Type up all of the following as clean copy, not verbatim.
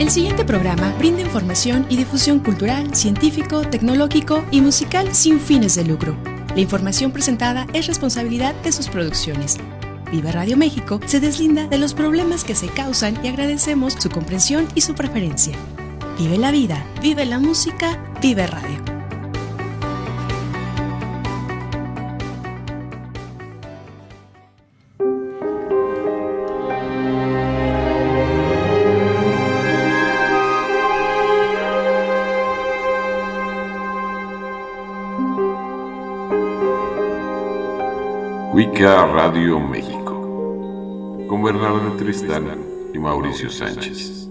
El siguiente programa brinda información y difusión cultural, científico, tecnológico y musical sin fines de lucro. La información presentada es responsabilidad de sus producciones. Vive Radio México se deslinda de los problemas que se causan y agradecemos su comprensión y su preferencia. Vive la vida, vive la música, vive radio. Wicca Radio México, con Bernardo Tristán y Mauricio Sánchez.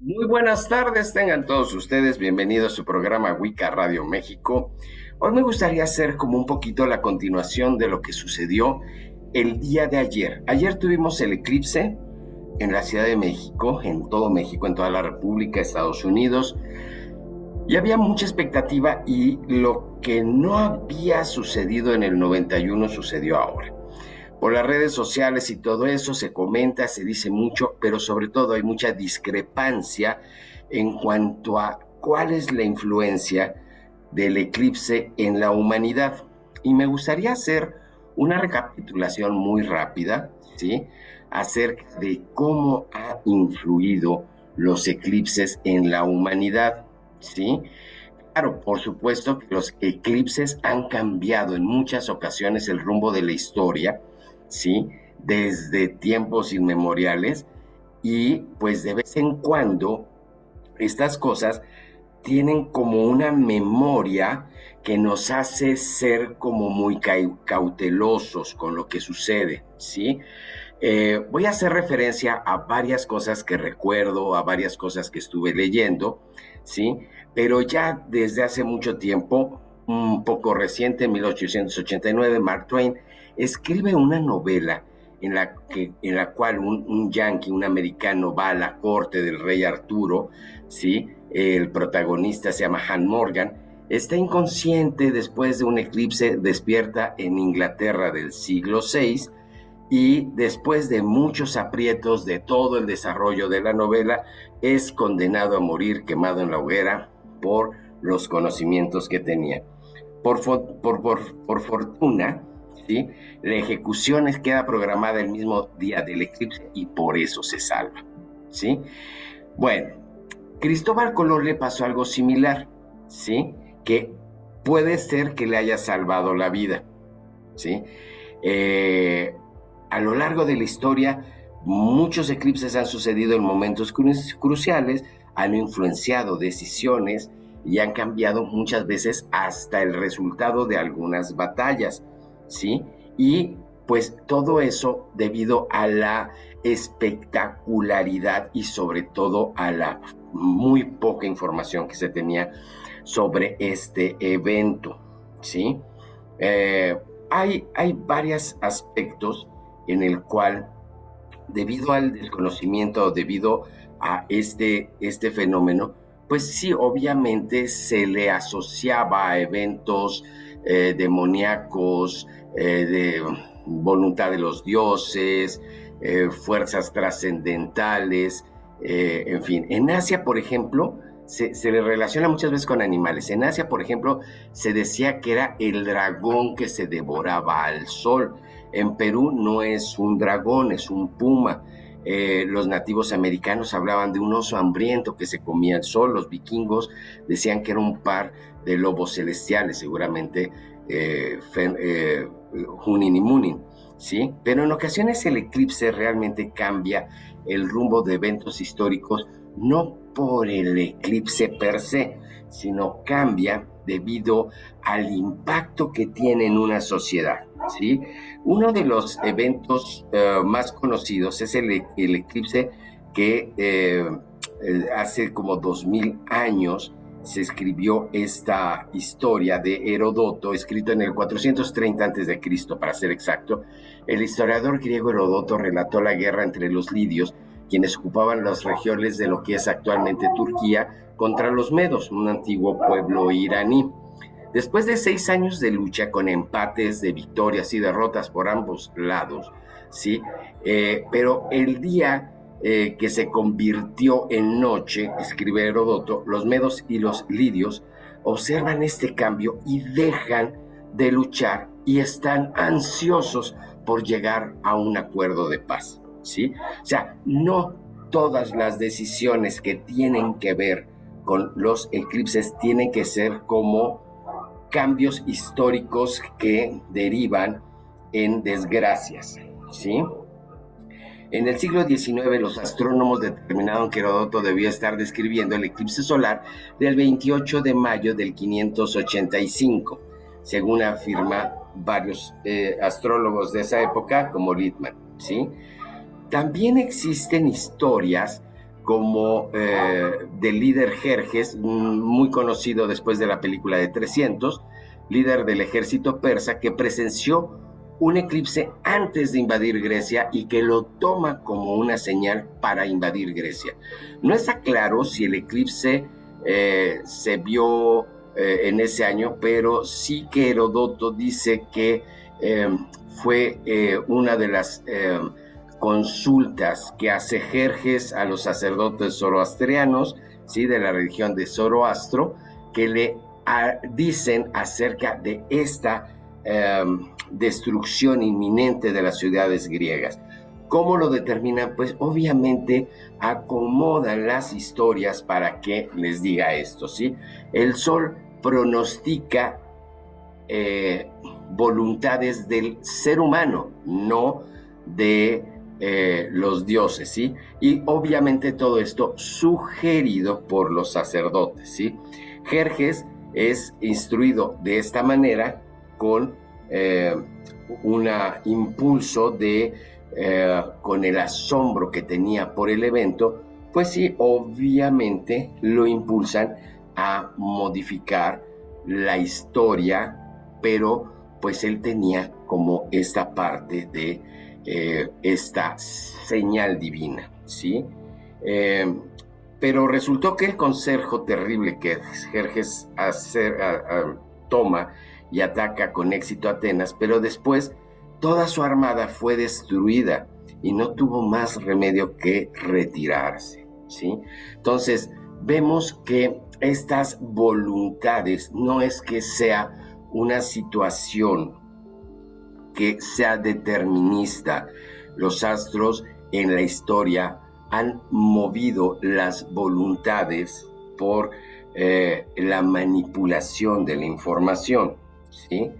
Muy buenas tardes, tengan todos ustedes bienvenidos a su programa Wicca Radio México. Hoy me gustaría hacer como un poquito la continuación de lo que sucedió el día de ayer. Ayer tuvimos el eclipse en la Ciudad de México, en todo México, en toda la República, Estados Unidos, y había mucha expectativa y lo que no había sucedido en el 91 sucedió ahora. Por las redes sociales y todo eso se comenta, se dice mucho, pero sobre todo hay mucha discrepancia en cuanto a cuál es la influencia del eclipse en la humanidad. Y me gustaría hacer una recapitulación muy rápida, ¿sí?, acerca de cómo ha influido los eclipses en la humanidad, ¿sí? Claro, por supuesto que los eclipses han cambiado en muchas ocasiones el rumbo de la historia, ¿sí?, desde tiempos inmemoriales, y pues de vez en cuando estas cosas tienen como una memoria que nos hace ser como muy cautelosos con lo que sucede, ¿sí? Voy a hacer referencia a varias cosas que recuerdo, a varias cosas que estuve leyendo, ¿sí? Pero ya desde hace mucho tiempo, un poco reciente, en 1889, Mark Twain escribe una novela en la cual un yanqui, un americano, va a la corte del rey Arturo, ¿sí? El protagonista se llama Han Morgan, está inconsciente después de un eclipse, despierta en Inglaterra del siglo VI, y después de muchos aprietos de todo el desarrollo de la novela, es condenado a morir quemado en la hoguera por los conocimientos que tenía. Por fortuna, ¿sí?, la ejecución queda programada el mismo día del eclipse y por eso se salva, ¿sí? Bueno, Cristóbal Colón le pasó algo similar, ¿sí?, que puede ser que le haya salvado la vida, ¿sí? A lo largo de la historia, muchos eclipses han sucedido en momentos cruciales, han influenciado decisiones y han cambiado muchas veces hasta el resultado de algunas batallas, ¿sí? Y pues todo eso debido a la espectacularidad y sobre todo a la muy poca información que se tenía sobre este evento, ¿sí? Hay varios aspectos en el cual, debido al desconocimiento, debido a este fenómeno, pues sí, obviamente se le asociaba a eventos demoníacos, de voluntad de los dioses, fuerzas trascendentales, en fin. En Asia, por ejemplo, se le relaciona muchas veces con animales. En Asia, por ejemplo, se decía que era el dragón que se devoraba al sol. En Perú no es un dragón, es un puma. Los nativos americanos hablaban de un oso hambriento que se comía el sol. Los vikingos decían que era un par de lobos celestiales, seguramente Junin y Munin, ¿sí? Pero en ocasiones el eclipse realmente cambia el rumbo de eventos históricos, no por el eclipse per se, sino cambia debido al impacto que tiene en una sociedad, ¿sí? Uno de los eventos más conocidos es el eclipse que hace como 2000 años se escribió esta historia de Heródoto, escrito en el 430 a.C., para ser exacto. El historiador griego Heródoto relató la guerra entre los lidios quienes ocupaban las regiones de lo que es actualmente Turquía contra los medos, un antiguo pueblo iraní. Después de 6 años de lucha con empates de victorias y derrotas por ambos lados, ¿sí? Pero el día que se convirtió en noche, escribe Heródoto, los medos y los lidios observan este cambio y dejan de luchar y están ansiosos por llegar a un acuerdo de paz, ¿sí? O sea, no todas las decisiones que tienen que ver con los eclipses tienen que ser como cambios históricos que derivan en desgracias, ¿sí? En el siglo XIX, los astrónomos determinaron que Heródoto debía estar describiendo el eclipse solar del 28 de mayo del 585, según afirma varios astrólogos de esa época, como Littmann, ¿sí? También existen historias como del líder Jerjes, muy conocido después de la película de 300, líder del ejército persa que presenció un eclipse antes de invadir Grecia y que lo toma como una señal para invadir Grecia. No está claro si el eclipse se vio en ese año, pero sí que Heródoto dice que fue una de las consultas que hace Jerjes a los sacerdotes zoroastrianos, ¿sí?, de la religión de Zoroastro, que le dicen acerca de esta destrucción inminente de las ciudades griegas. ¿Cómo lo determinan? Pues obviamente acomodan las historias para que les diga esto, ¿sí? El sol pronostica voluntades del ser humano, no de los dioses, ¿sí? Y obviamente todo esto sugerido por los sacerdotes, ¿sí? Jerjes es instruido de esta manera con un impulso con el asombro que tenía por el evento, pues sí, obviamente lo impulsan a modificar la historia, pero pues él tenía como esta parte de esta señal divina, ¿sí? Pero resultó que el consejo terrible que Jerjes toma y ataca con éxito a Atenas, pero después toda su armada fue destruida y no tuvo más remedio que retirarse, ¿sí? Entonces, vemos que estas voluntades no es que sea una situación que sea determinista. Los astros en la historia han movido las voluntades por la manipulación de la información, ¿sí?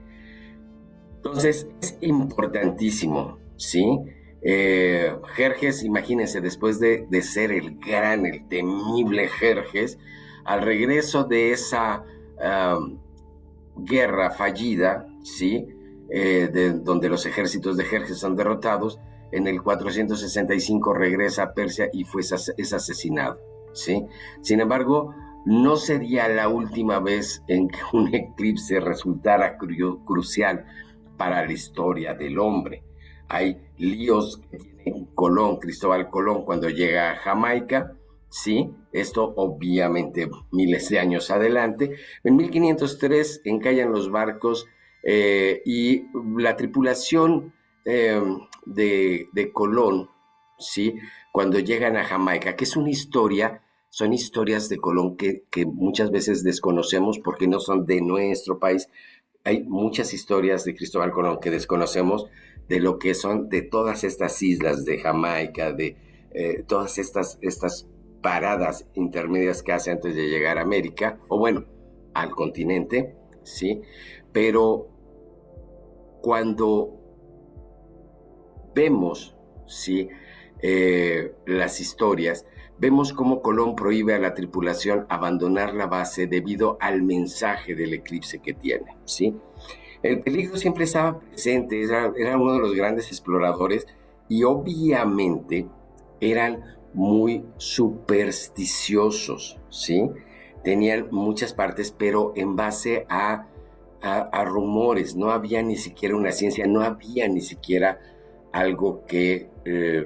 Entonces es importantísimo, ¿sí? Jerjes, imagínense, después de ser el temible Jerjes, al regreso de esa guerra fallida, ¿sí? Donde los ejércitos de Jerjes son derrotados, en el 465 regresa a Persia y es asesinado, ¿sí? Sin embargo, no sería la última vez en que un eclipse resultara crucial para la historia del hombre. Hay líos que tiene Cristóbal Colón, cuando llega a Jamaica, ¿sí? Esto obviamente miles de años adelante. En 1503 encallan los barcos y la tripulación de Colón, ¿sí?, cuando llegan a Jamaica, que es una historia, son historias de Colón que muchas veces desconocemos porque no son de nuestro país. Hay muchas historias de Cristóbal Colón que desconocemos, de lo que son de todas estas islas de Jamaica, de todas estas paradas intermedias que hace antes de llegar a América, o bueno, al continente, ¿sí? Pero cuando vemos, ¿sí?, las historias, vemos cómo Colón prohíbe a la tripulación abandonar la base debido al mensaje del eclipse que tiene, ¿sí? El peligro siempre estaba presente, era uno de los grandes exploradores y obviamente eran muy supersticiosos, ¿sí? Tenían muchas partes, pero en base a rumores, no había ni siquiera una ciencia, no había ni siquiera algo que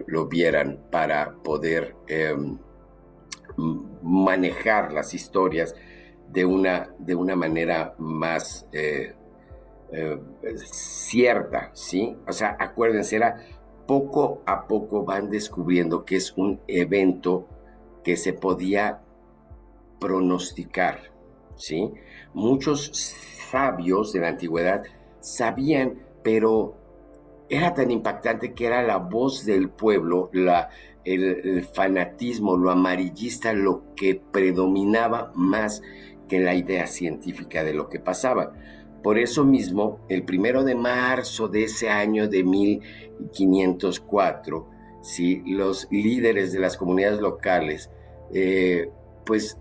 lo vieran para poder manejar las historias de una manera más cierta, ¿sí? O sea, acuérdense, poco a poco van descubriendo que es un evento que se podía pronosticar, ¿sí? Muchos sabios de la antigüedad sabían, pero era tan impactante que era la voz del pueblo, el fanatismo, lo amarillista, lo que predominaba más que la idea científica de lo que pasaba. Por eso mismo, el 1 de marzo de ese año de 1504, ¿sí? Los líderes de las comunidades locales, pues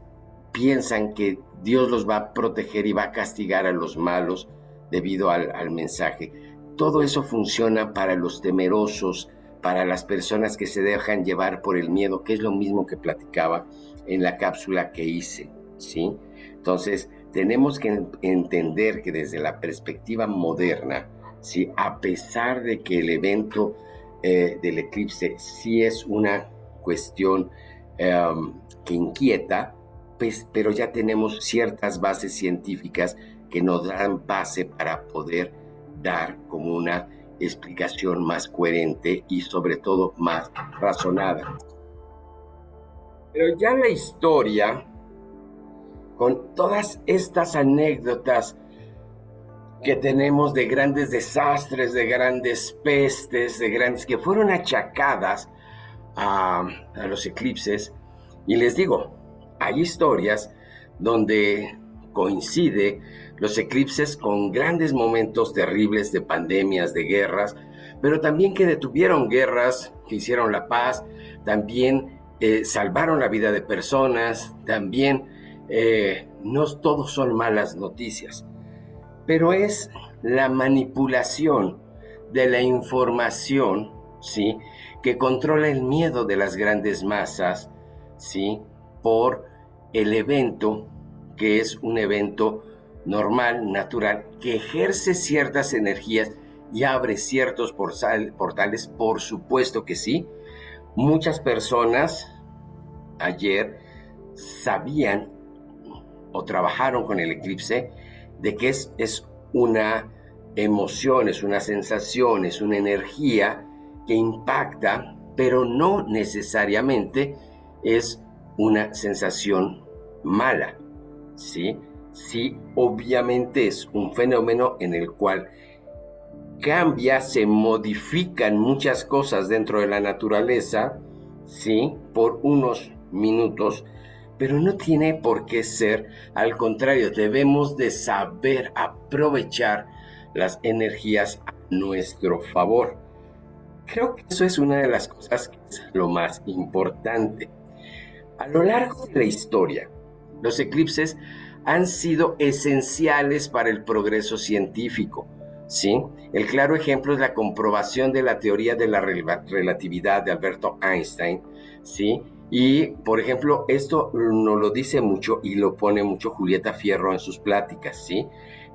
piensan que Dios los va a proteger y va a castigar a los malos debido al mensaje. Todo eso funciona para los temerosos, para las personas que se dejan llevar por el miedo, que es lo mismo que platicaba en la cápsula que hice, ¿sí? Entonces, tenemos que entender que desde la perspectiva moderna, ¿sí? A pesar de que el evento del eclipse sí es una cuestión que inquieta, pues, pero ya tenemos ciertas bases científicas que nos dan base para poder dar como una explicación más coherente y sobre todo más razonada. Pero ya la historia, con todas estas anécdotas que tenemos de grandes desastres, de grandes pestes, de grandes que fueron achacadas a los eclipses, y les digo, hay historias donde coincide los eclipses con grandes momentos terribles de pandemias, de guerras, pero también que detuvieron guerras, que hicieron la paz, también salvaron la vida de personas, también no todos son malas noticias, pero es la manipulación de la información, ¿sí? Que controla el miedo de las grandes masas, ¿sí? Por el evento, que es un evento normal, natural, que ejerce ciertas energías y abre ciertos portales, por supuesto que sí. Muchas personas ayer sabían o trabajaron con el eclipse de que es una emoción, es una sensación, es una energía que impacta, pero no necesariamente es una sensación mala, ¿sí? Sí, obviamente es un fenómeno en el cual cambia, se modifican muchas cosas dentro de la naturaleza, ¿sí? Por unos minutos, pero no tiene por qué ser, al contrario, debemos de saber aprovechar las energías a nuestro favor. Creo que eso es una de las cosas que es lo más importante. A lo largo de la historia, los eclipses han sido esenciales para el progreso científico, ¿sí? El claro ejemplo es la comprobación de la teoría de la relatividad de Albert Einstein, ¿sí? Y, por ejemplo, esto nos lo dice mucho y lo pone mucho Julieta Fierro en sus pláticas, ¿sí?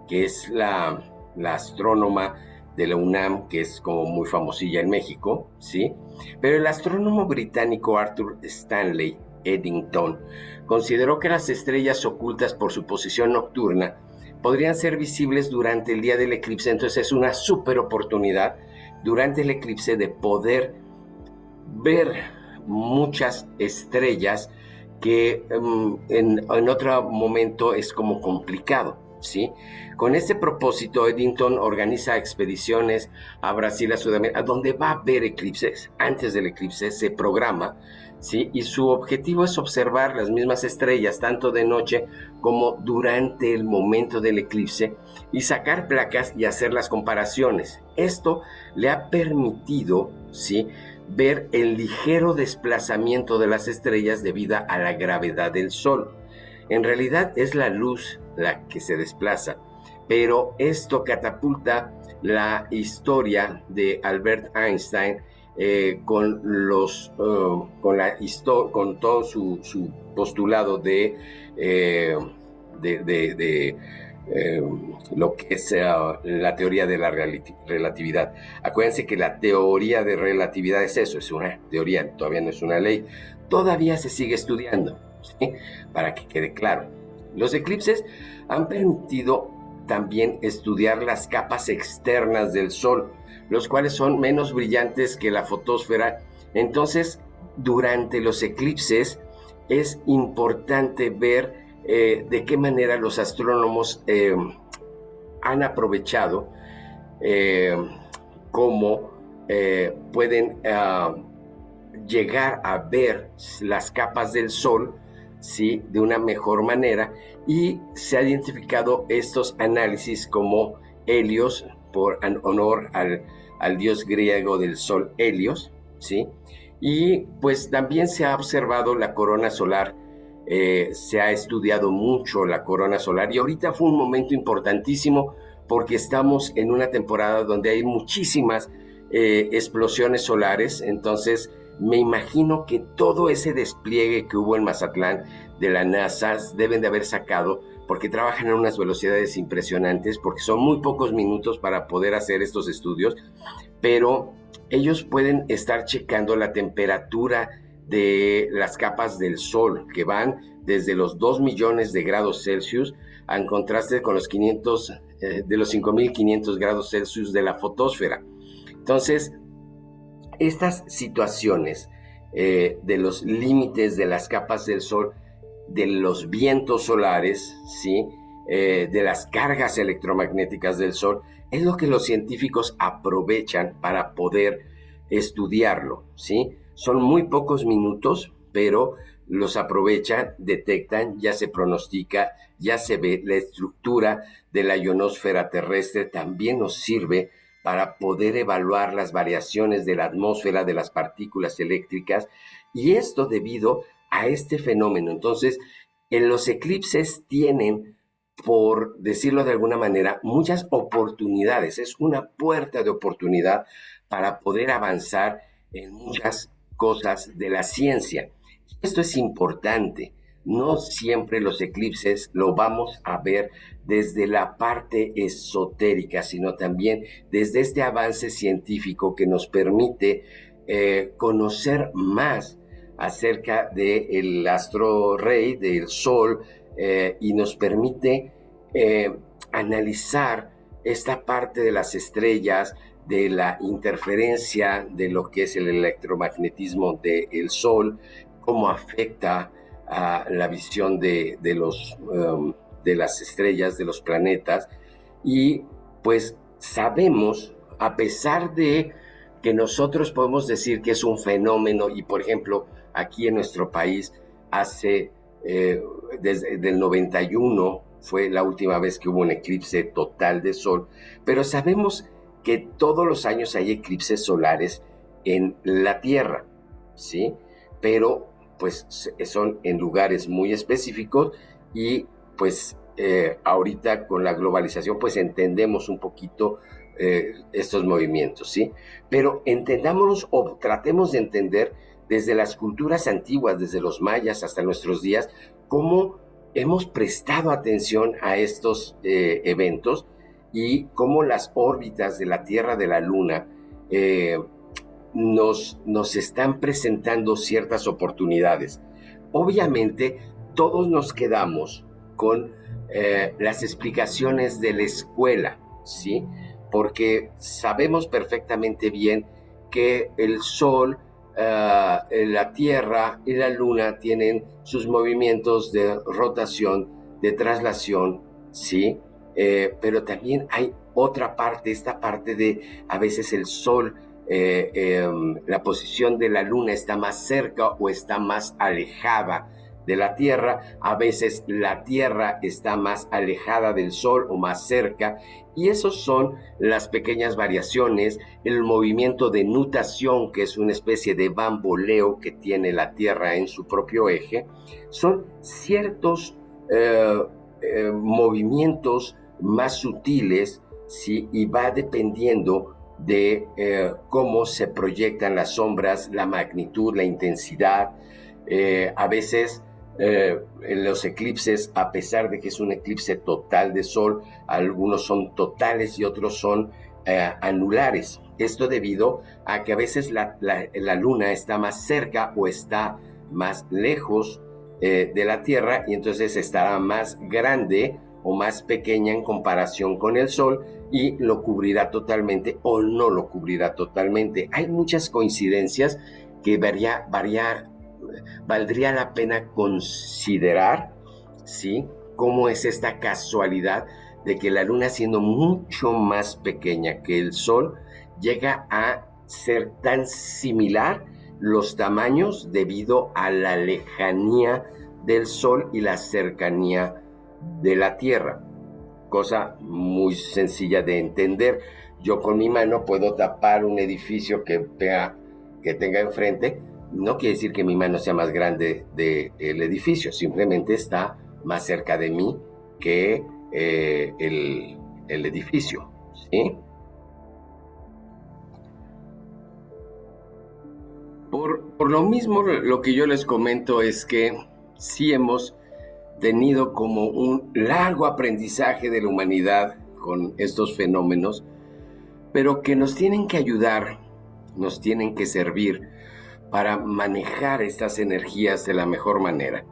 Que es la astrónoma de la UNAM, que es como muy famosilla en México, ¿sí? Pero el astrónomo británico Arthur Stanley Eddington consideró que las estrellas ocultas por su posición nocturna podrían ser visibles durante el día del eclipse. Entonces es una súper oportunidad durante el eclipse de poder ver muchas estrellas que en otro momento es como complicado, ¿sí? Con este propósito, Eddington organiza expediciones a Brasil, a Sudamérica, donde va a haber eclipses. Antes del eclipse se programa, ¿sí? Y su objetivo es observar las mismas estrellas, tanto de noche como durante el momento del eclipse, y sacar placas y hacer las comparaciones. Esto le ha permitido, ¿sí?, ver el ligero desplazamiento de las estrellas debido a la gravedad del Sol. En realidad es la luz la que se desplaza, pero esto catapulta la historia de Albert Einstein con todo su postulado de lo que es la teoría de la relatividad. Acuérdense que la teoría de relatividad es eso, es una teoría, todavía no es una ley, todavía se sigue estudiando, ¿sí? Para que quede claro. Los eclipses han permitido también estudiar las capas externas del Sol, los cuales son menos brillantes que la fotosfera. Entonces, durante los eclipses es importante ver de qué manera los astrónomos han aprovechado cómo pueden llegar a ver las capas del Sol, ¿sí?, de una mejor manera, y se ha identificado estos análisis como Helios, por honor al dios griego del Sol, Helios, ¿sí? Y pues también se ha observado la corona solar. Se ha estudiado mucho la corona solar, y ahorita fue un momento importantísimo porque estamos en una temporada donde hay muchísimas explosiones solares. Entonces me imagino que todo ese despliegue que hubo en Mazatlán de la NASA deben de haber sacado, porque trabajan a unas velocidades impresionantes, porque son muy pocos minutos para poder hacer estos estudios, pero ellos pueden estar checando la temperatura de las capas del Sol, que van desde los 2 millones de grados Celsius, en contraste con los 5.500 grados Celsius de la fotosfera. Entonces, estas situaciones de los límites de las capas del Sol, de los vientos solares, ¿sí?, de las cargas electromagnéticas del Sol, es lo que los científicos aprovechan para poder estudiarlo, ¿sí? Son muy pocos minutos, pero los aprovechan, detectan, ya se pronostica, ya se ve la estructura de la ionosfera terrestre. También nos sirve para poder evaluar las variaciones de la atmósfera, de las partículas eléctricas, y esto debido a este fenómeno. Entonces, en los eclipses tienen, por decirlo de alguna manera, muchas oportunidades. Es una puerta de oportunidad para poder avanzar en muchas cosas de la ciencia. Esto es importante. No siempre los eclipses lo vamos a ver desde la parte esotérica, sino también desde este avance científico que nos permite conocer más acerca del astro rey, del Sol, y nos permite analizar esta parte de las estrellas, de la interferencia de lo que es el electromagnetismo del Sol, cómo afecta a la visión de las estrellas, de los planetas. Y pues sabemos, a pesar de que nosotros podemos decir que es un fenómeno, y por ejemplo aquí en nuestro país desde el 91 fue la última vez que hubo un eclipse total de Sol, pero sabemos que todos los años hay eclipses solares en la Tierra, ¿sí? Pero pues son en lugares muy específicos, y pues ahorita con la globalización pues entendemos un poquito estos movimientos, ¿sí? Pero entendámonos, o tratemos de entender desde las culturas antiguas, desde los mayas hasta nuestros días, cómo hemos prestado atención a estos eventos, y cómo las órbitas de la Tierra, de la Luna, nos están presentando ciertas oportunidades. Obviamente, todos nos quedamos con las explicaciones de la escuela, ¿sí? Porque sabemos perfectamente bien que el Sol, la Tierra y la Luna tienen sus movimientos de rotación, de traslación, ¿sí? Pero también hay otra parte, esta parte de a veces el Sol, la posición de la Luna está más cerca o está más alejada de la Tierra. A veces la Tierra está más alejada del Sol o más cerca, y esos son las pequeñas variaciones, el movimiento de nutación, que es una especie de bamboleo que tiene la Tierra en su propio eje. Son ciertos movimientos más sutiles, ¿sí? Y va dependiendo de cómo se proyectan las sombras, la magnitud, la intensidad. A veces los eclipses, a pesar de que es un eclipse total de sol, algunos son totales y otros son anulares. Esto debido a que a veces la luna está más cerca o está más lejos de la Tierra, y entonces estará más grande o más pequeña en comparación con el sol, y lo cubrirá totalmente o no lo cubrirá totalmente. Hay muchas coincidencias que valdría la pena considerar, ¿sí? Cómo es esta casualidad de que la luna, siendo mucho más pequeña que el sol, llega a ser tan similar los tamaños debido a la lejanía del sol y la cercanía de la Tierra. Cosa muy sencilla de entender. Yo con mi mano puedo tapar un edificio que tenga enfrente. No quiere decir que mi mano sea más grande del edificio, simplemente está más cerca de mí que el edificio, ¿sí? Por lo mismo, lo que yo les comento es que sí hemos tenido como un largo aprendizaje de la humanidad con estos fenómenos, pero que nos tienen que ayudar, nos tienen que servir para manejar estas energías de la mejor manera.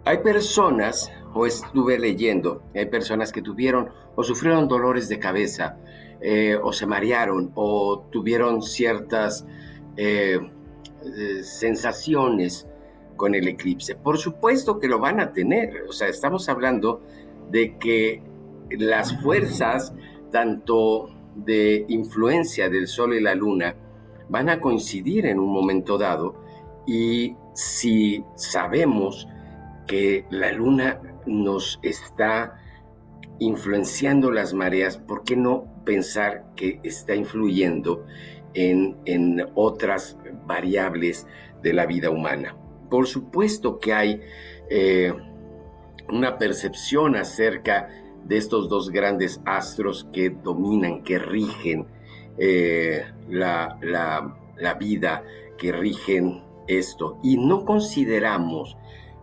Hay personas, o estuve leyendo, hay personas que tuvieron o sufrieron dolores de cabeza, o se marearon, o tuvieron ciertas sensaciones con el eclipse. Por supuesto que lo van a tener. O sea, estamos hablando de que las fuerzas, tanto de influencia del sol y la luna, van a coincidir en un momento dado, y si sabemos que la luna nos está influenciando las mareas, ¿por qué no pensar que está influyendo en otras variables de la vida humana? Por supuesto que hay una percepción acerca de estos dos grandes astros que dominan, que rigen la vida, que rigen esto. Y no consideramos,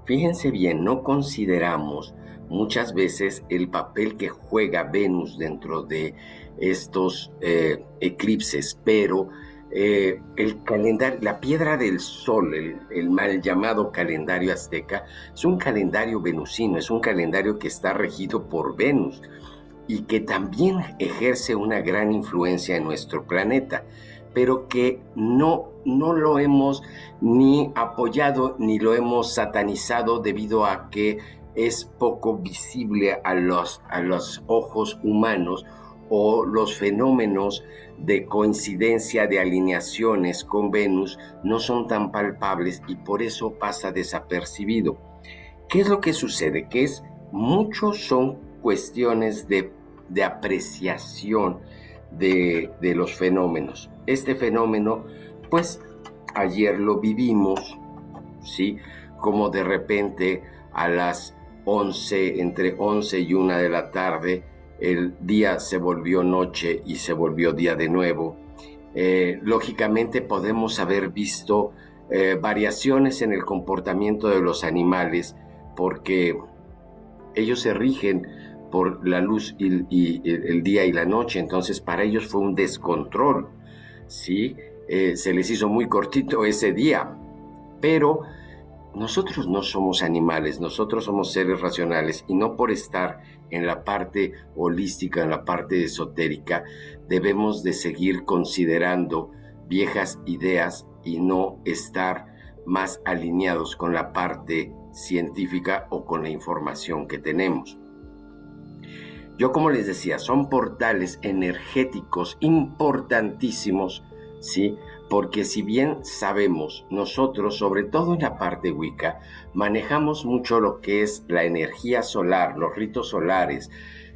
fíjense bien, no consideramos muchas veces el papel que juega Venus dentro de estos eclipses, pero el calendario, la piedra del sol, el mal llamado calendario azteca, es un calendario venusino, es un calendario que está regido por Venus y que también ejerce una gran influencia en nuestro planeta, pero que no lo hemos ni apoyado ni lo hemos satanizado debido a que es poco visible a los ojos humanos, o los fenómenos de coincidencia de alineaciones con Venus no son tan palpables y por eso pasa desapercibido. ¿Qué es lo que sucede? Que muchos son cuestiones de apreciación de los fenómenos. Este fenómeno, pues ayer lo vivimos, ¿sí? Como de repente a las 11, entre 11 y 1 de la tarde, el día se volvió noche y se volvió día de nuevo. Lógicamente podemos haber visto variaciones en el comportamiento de los animales, porque ellos se rigen por la luz y el día y la noche. Entonces para ellos fue un descontrol, ¿sí? Se les hizo muy cortito ese día, pero nosotros no somos animales, nosotros somos seres racionales, y no por estar en la parte holística, en la parte esotérica, debemos de seguir considerando viejas ideas y no estar más alineados con la parte científica o con la información que tenemos. Yo, como les decía, son portales energéticos importantísimos, ¿sí? Porque si bien sabemos, nosotros, sobre todo en la parte Wicca, manejamos mucho lo que es la energía solar, los ritos solares,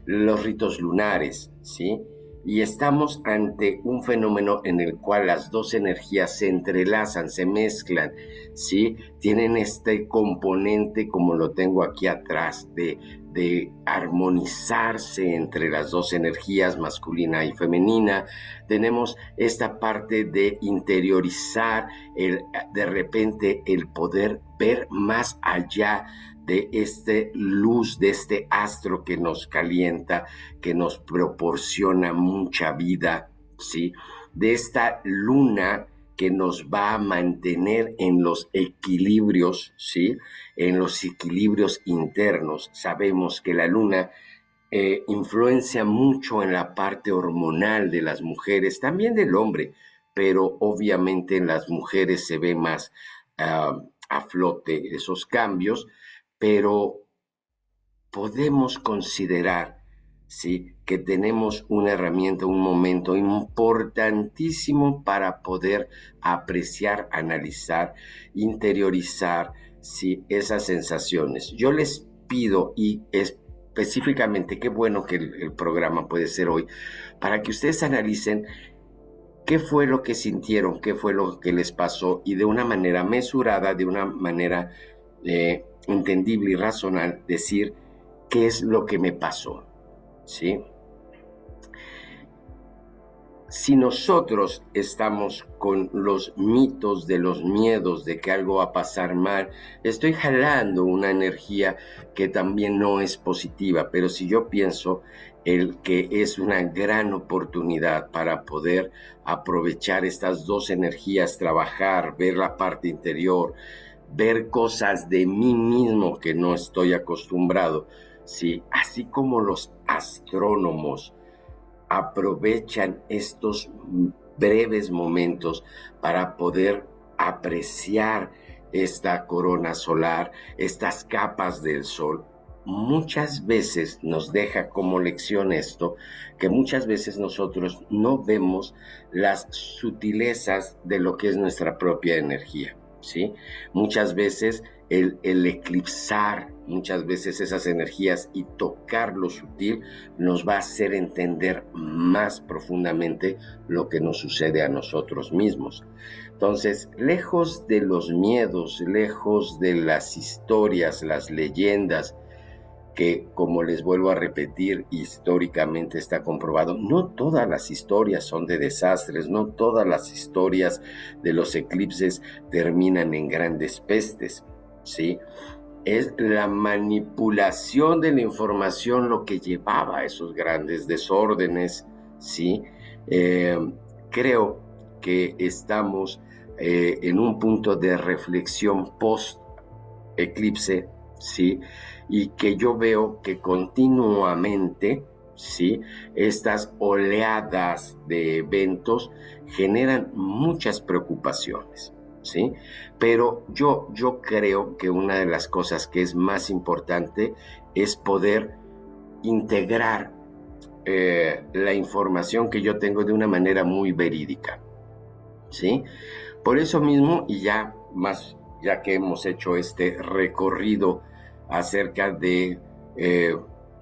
los ritos lunares, ¿sí? Y estamos ante un fenómeno en el cual las dos energías se entrelazan, se mezclan, ¿sí? Tienen este componente, como lo tengo aquí atrás, de de armonizarse entre las dos energías, masculina y femenina. Tenemos esta parte de interiorizar, de repente el poder ver más allá de este luz, de este astro que nos calienta, que nos proporciona mucha vida, ¿sí? De esta luna que nos va a mantener en los equilibrios, ¿sí? En los equilibrios internos. Sabemos que la luna influencia mucho en la parte hormonal de las mujeres, también del hombre, pero obviamente en las mujeres se ve más a flote esos cambios, pero podemos considerar, ¿sí?, que tenemos una herramienta, un momento importantísimo para poder apreciar, analizar, interiorizar, ¿sí?, esas sensaciones. Yo les pido, y específicamente, qué bueno que el programa puede ser hoy, para que ustedes analicen qué fue lo que sintieron, qué fue lo que les pasó, y de una manera mesurada, de una manera entendible y racional, decir qué es lo que me pasó, ¿sí? Si nosotros estamos con los mitos de los miedos de que algo va a pasar mal, estoy jalando una energía que también no es positiva, pero si yo pienso el que es una gran oportunidad para poder aprovechar estas dos energías, trabajar, ver la parte interior, ver cosas de mí mismo que no estoy acostumbrado, ¿sí? Así como los astrónomos aprovechan estos breves momentos para poder apreciar esta corona solar, estas capas del sol. Muchas veces nos deja como lección esto, que muchas veces nosotros no vemos las sutilezas de lo que es nuestra propia energía, ¿sí? Muchas veces el eclipsar, muchas veces esas energías y tocar lo sutil nos va a hacer entender más profundamente lo que nos sucede a nosotros mismos. Entonces, lejos de los miedos, lejos de las historias, las leyendas, que, como les vuelvo a repetir, históricamente está comprobado, no todas las historias son de desastres, no todas las historias de los eclipses terminan en grandes pestes, ¿sí? Es la manipulación de la información lo que llevaba a esos grandes desórdenes, ¿sí? Creo que estamos en un punto de reflexión post-eclipse, ¿sí? Y que yo veo que continuamente, ¿sí?, estas oleadas de eventos generan muchas preocupaciones, ¿sí? Pero yo creo que una de las cosas que es más importante es poder integrar la información que yo tengo de una manera muy verídica, ¿sí? Por eso mismo, y ya que hemos hecho este recorrido acerca de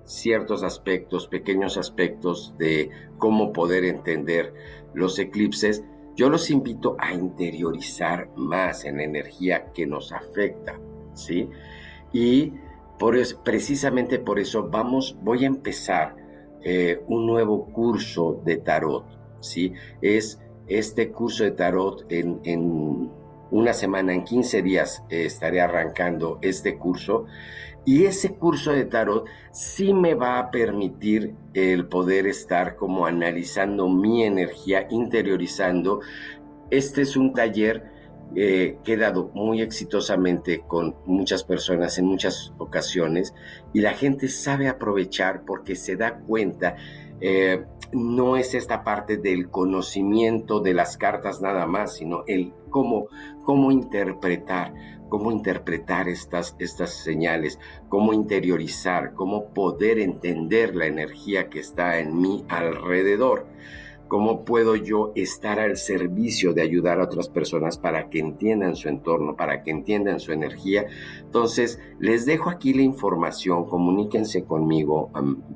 ciertos aspectos, pequeños aspectos de cómo poder entender los eclipses, yo los invito a interiorizar más en la energía que nos afecta, ¿sí? Y precisamente por eso voy a empezar un nuevo curso de tarot, ¿sí? Es este curso de tarot en una semana, en 15 días, estaré arrancando este curso, y ese curso de tarot sí me va a permitir el poder estar como analizando mi energía, interiorizando. Este es un taller que he dado muy exitosamente con muchas personas en muchas ocasiones, y la gente sabe aprovechar porque se da cuenta. No es esta parte del conocimiento de las cartas nada más, sino el cómo interpretar estas señales, cómo interiorizar, cómo poder entender la energía que está en mi alrededor. ¿Cómo puedo yo estar al servicio de ayudar a otras personas para que entiendan su entorno, para que entiendan su energía? Entonces, les dejo aquí la información, comuníquense conmigo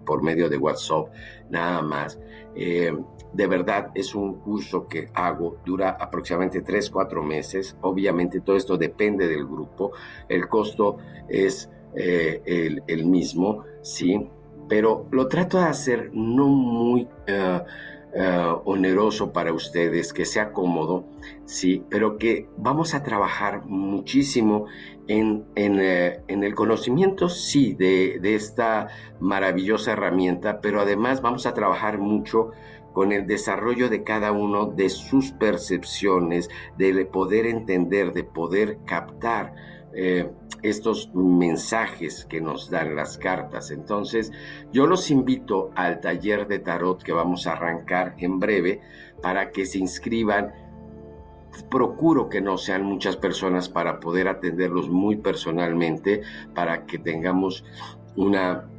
por medio de WhatsApp, nada más. De verdad, es un curso que hago, dura aproximadamente 3-4 meses. Obviamente todo esto depende del grupo. El costo es el mismo, ¿sí? Pero lo trato de hacer no muy oneroso para ustedes, que sea cómodo, sí, pero que vamos a trabajar muchísimo en el conocimiento, sí, de esta maravillosa herramienta, pero además vamos a trabajar mucho con el desarrollo de cada uno de sus percepciones, de poder entender, de poder captar estos mensajes que nos dan las cartas. Entonces, yo los invito al taller de tarot que vamos a arrancar en breve para que se inscriban. Procuro que no sean muchas personas para poder atenderlos muy personalmente, para que tengamos una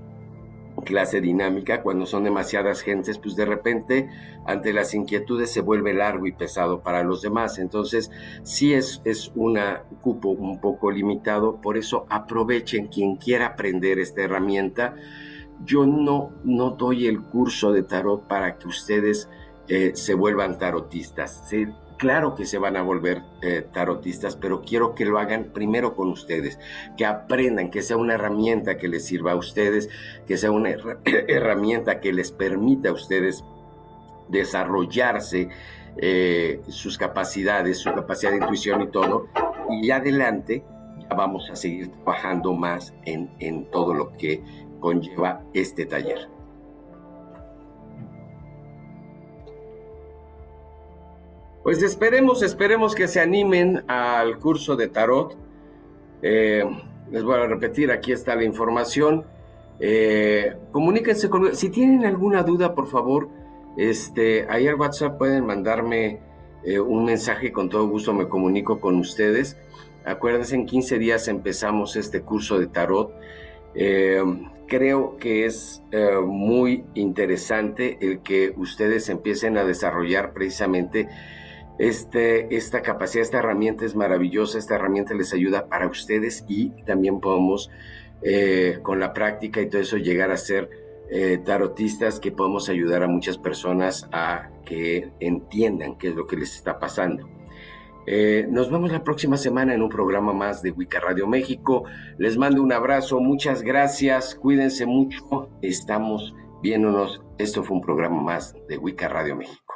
clase dinámica. Cuando son demasiadas gentes, pues de repente ante las inquietudes se vuelve largo y pesado para los demás. Entonces sí es un cupo un poco limitado, por eso aprovechen quien quiera aprender esta herramienta. Yo no doy el curso de tarot para que ustedes se vuelvan tarotistas, ¿sí? Claro que se van a volver tarotistas, pero quiero que lo hagan primero con ustedes, que aprendan, que sea una herramienta que les sirva a ustedes, que sea una herramienta que les permita a ustedes desarrollarse sus capacidades, su capacidad de intuición y todo, y adelante ya vamos a seguir trabajando más en todo lo que conlleva este taller. Pues esperemos que se animen al curso de tarot. Les voy a repetir, aquí está la información. Comuníquense conmigo. Si tienen alguna duda, por favor, ahí al WhatsApp pueden mandarme un mensaje, con todo gusto me comunico con ustedes. Acuérdense, en 15 días empezamos este curso de tarot. Creo que es muy interesante el que ustedes empiecen a desarrollar precisamente esta capacidad. Esta herramienta es maravillosa, esta herramienta les ayuda para ustedes, y también podemos con la práctica y todo eso llegar a ser tarotistas, que podemos ayudar a muchas personas a que entiendan qué es lo que les está pasando. Nos vemos la próxima semana en un programa más de Wicca Radio México. Les mando un abrazo, muchas gracias, cuídense mucho, estamos viéndonos. Esto fue un programa más de Wicca Radio México.